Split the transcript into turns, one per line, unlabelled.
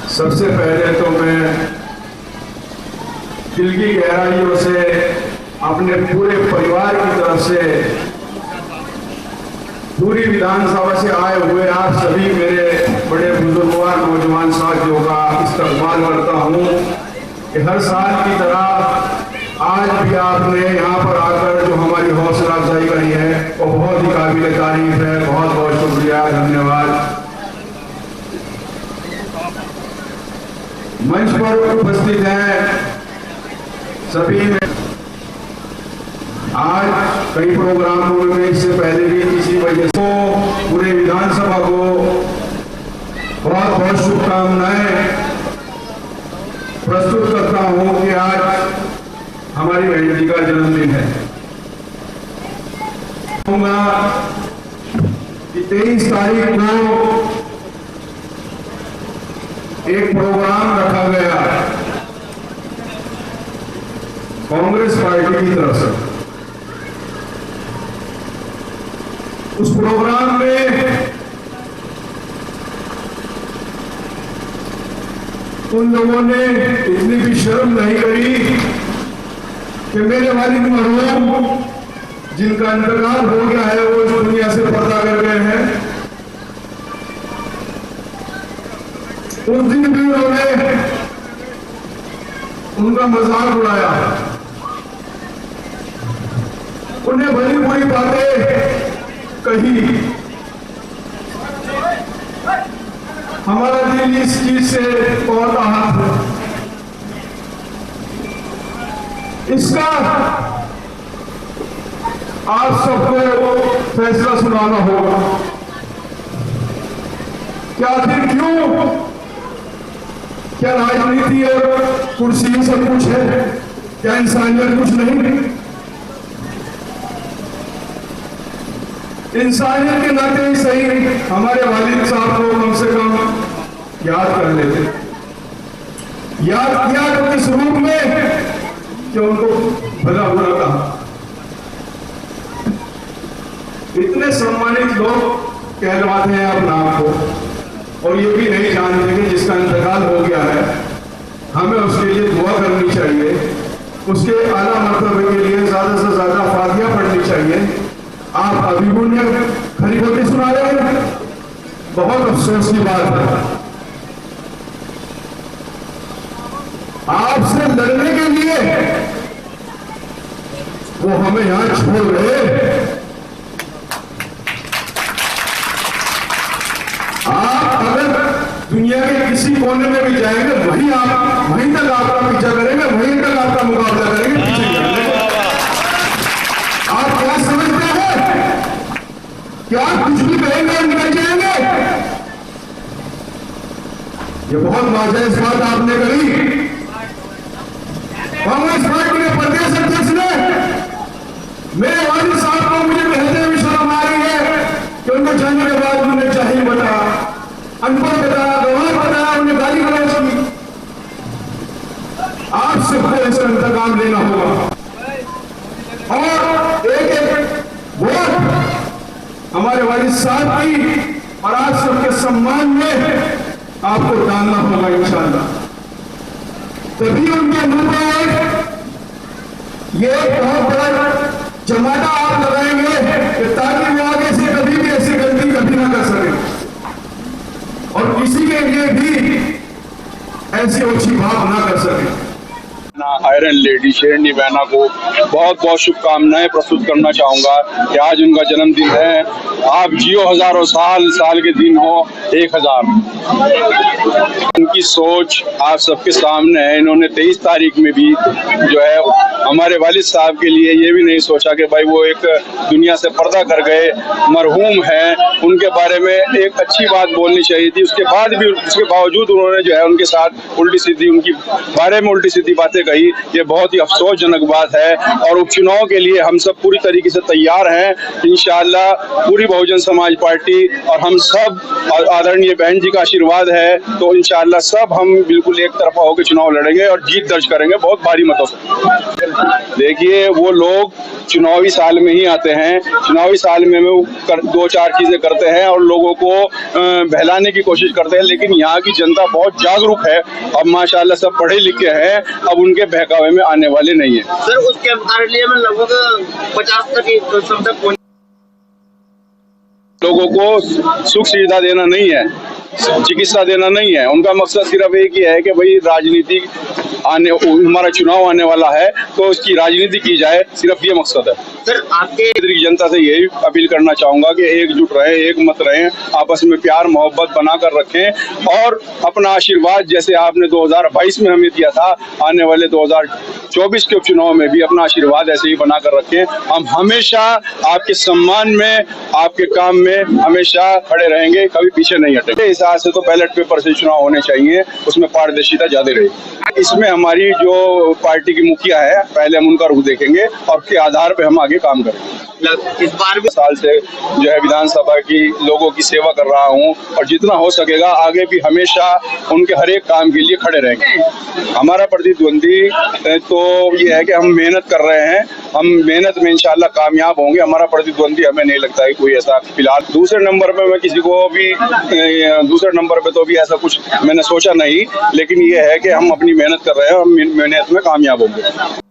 सबसे पहले तो मैं दिल की गहराइयों से अपने पूरे परिवार की तरफ से पूरी विधानसभा से आए हुए आप सभी मेरे बड़े बुजुर्गवार नौजवान साथियों का इस्तकबाल करता हूं कि हर साल की तरह आज भी आपने यहाँ पर आकर जो हमारी हौसला अफजाई करी है वो बहुत ही काबिल तारीफ है। बहुत बहुत शुक्रिया, धन्यवाद। मंच पर उपस्थित हैं सभी में आज कई प्रोग्रामों में इससे पहले भी किसी वजह से पूरे विधानसभा को बहुत बहुत शुभकामनाएं प्रस्तुत करता हूं कि आज हमारी बहन जी का जन्मदिन है। कि 23 तारीख को एक प्रोग्राम रखा गया कांग्रेस पार्टी की तरफ से। उस प्रोग्राम में उन लोगों ने इतनी भी शर्म नहीं करी कि मेरे वालिद मरहूम जिनका इंतकाल हो गया है वो इस दुनिया से पर्दा कर गए हैं, उस दिन भी उन्होंने उनका मजाक उड़ाया। उन्हें बड़ी बुरी बातें कही। हमारा दिल इस चीज से बहुत आहत है। इसका आप सबको फैसला सुनाना होगा कि आखिर क्यों, क्या राजनीति और कुर्सी सब कुछ है, क्या इंसानियत कुछ नहीं? इंसानियत के नाते ही सही हमारे वालिद साहब को कम से कम याद कर लेते। याद किया तो किस रूप में कि उनको भला बुरा कहा। इतने सम्मानित लोग कहलवाते हैं आप नाम को और ये भी नहीं जानते कि जिसका इंतकाल हो गया है हमें उसके लिए दुआ करनी चाहिए, उसके आला मर्तबे के लिए ज्यादा से ज्यादा फातिहा पढ़नी चाहिए। आप अभी उन्हें खरी खोटी सुना रहे हैं। बहुत अफसोस की बात है, आपसे लड़ने के लिए वो हमें यहां छोड़ रहे। आप अगर दुनिया के किसी कोने में भी जाएंगे वहीं तक आपका पीछा करेंगे, वहीं तक आपका मुकाबला करेंगे, पीछे करेंगे। आप क्या समझते हैं कि आप कुछ भी करेंगे और निकल जाएंगे? ये बहुत नाजायज बात आपने करी। कांग्रेस पार्टी के प्रदेश अध्यक्ष ने मेरे वालिद साहब को मुझे कहते हुए शर्म आ रही है कि उनको जाने के बाद उन्हें जाहिल बताया, अनपढ़ बताया, गवार बताया, उन्हें गाली गलौज की। आपसे इसका इंतकाम लेना होगा और एक वोट हमारे वालिद साहब की और आप सबके सम्मान में आपको डालना होगा इंशाअल्लाह। तभी उनके मुंह पर ये बहुत बड़ा जमाना आप लगाएंगे ताकि वो आगे से कभी भी ऐसी गलती कभी ना कर सके और किसी के लिए भी ऐसी ओछी भाव ना कर सके।
आयरन लेडी शेरनी बहना को बहुत बहुत शुभकामनाएं प्रस्तुत करना चाहूँगा कि आज उनका जन्मदिन है। आप जियो हजारों साल, साल के दिन हो 1000। उनकी सोच आप सबके सामने है। इन्होंने 23 तारीख में भी जो है हमारे वालिद साहब के लिए ये भी नहीं सोचा कि भाई वो एक दुनिया से पर्दा कर गए मरहूम हैं, उनके बारे में एक अच्छी बात बोलनी चाहिए थी। उसके बावजूद उन्होंने जो है उनके साथ उल्टी सीधी, उनकी बारे में उल्टी सीधी बातें कही। ये बहुत ही अफसोसजनक बात है और उपचुनाव के लिए हम सब पूरी तरीके से तैयार हैं। इंशाअल्लाह पूरी बहुजन समाज पार्टी और हम सब आदरणीय बहन जी का आशीर्वाद है तो इंशाअल्लाह सब हम बिल्कुल एक तरफा होकर चुनाव लड़ेंगे और जीत दर्ज करेंगे बहुत भारी मतों से। देखिए, वो लोग चुनावी साल में ही आते हैं, चुनावी साल में वो दो चार चीजें करते हैं और लोगों को बहलाने की कोशिश करते हैं, लेकिन यहाँ की जनता बहुत जागरूक है। अब माशाल्लाह सब पढ़े लिखे हैं, अब उनके बहकावे में आने वाले नहीं है।
सर, उस कैंप कार्यालय में लगभग 50 तक
लोगों को सुख सुविधा देना नहीं है, चिकित्सा देना नहीं है। उनका मकसद सिर्फ एक ही है कि भाई राजनीति हमारा चुनाव आने वाला है तो उसकी राजनीति की जाए, सिर्फ ये मकसद है।
सर, आपके
जनता से यही अपील करना चाहूंगा कि एकजुट रहें, एक मत रहें, आपस में प्यार मोहब्बत बनाकर रखें और अपना आशीर्वाद जैसे आपने 2022 में हमें दिया था, आने वाले 2024 के उपचुनाव में भी अपना आशीर्वाद ऐसे ही बनाकर रखें। हम हमेशा आपके सम्मान में, आपके काम में हमेशा खड़े रहेंगे, कभी पीछे नहीं हटेंगे। इस हिसाब से तो बैलेट पेपर से चुनाव होने चाहिए, उसमें पारदर्शिता ज्यादा रहेगी। इसमें हमारी जो पार्टी की मुखिया है, पहले हम उनका रुख देखेंगे और उसके आधार पर हम आगे काम करेंगे।
इस बार भी
साल से जो है विधानसभा की लोगों की सेवा कर रहा हूं और जितना हो सकेगा आगे भी हमेशा उनके हर एक काम के लिए खड़े रहेंगे। हमारा प्रतिद्वंदी तो ये है कि हम मेहनत कर रहे हैं, हम मेहनत में इंशाल्लाह कामयाब होंगे। हमारा प्रतिद्वंदी हमें नहीं लगता है कोई ऐसा फिलहाल। दूसरे नंबर पे मैं किसी को भी दूसरे नंबर पे तो भी ऐसा कुछ मैंने सोचा नहीं, लेकिन ये है कि हम अपनी मेहनत कर रहे हैं, हम मेहनत में कामयाब होंगे।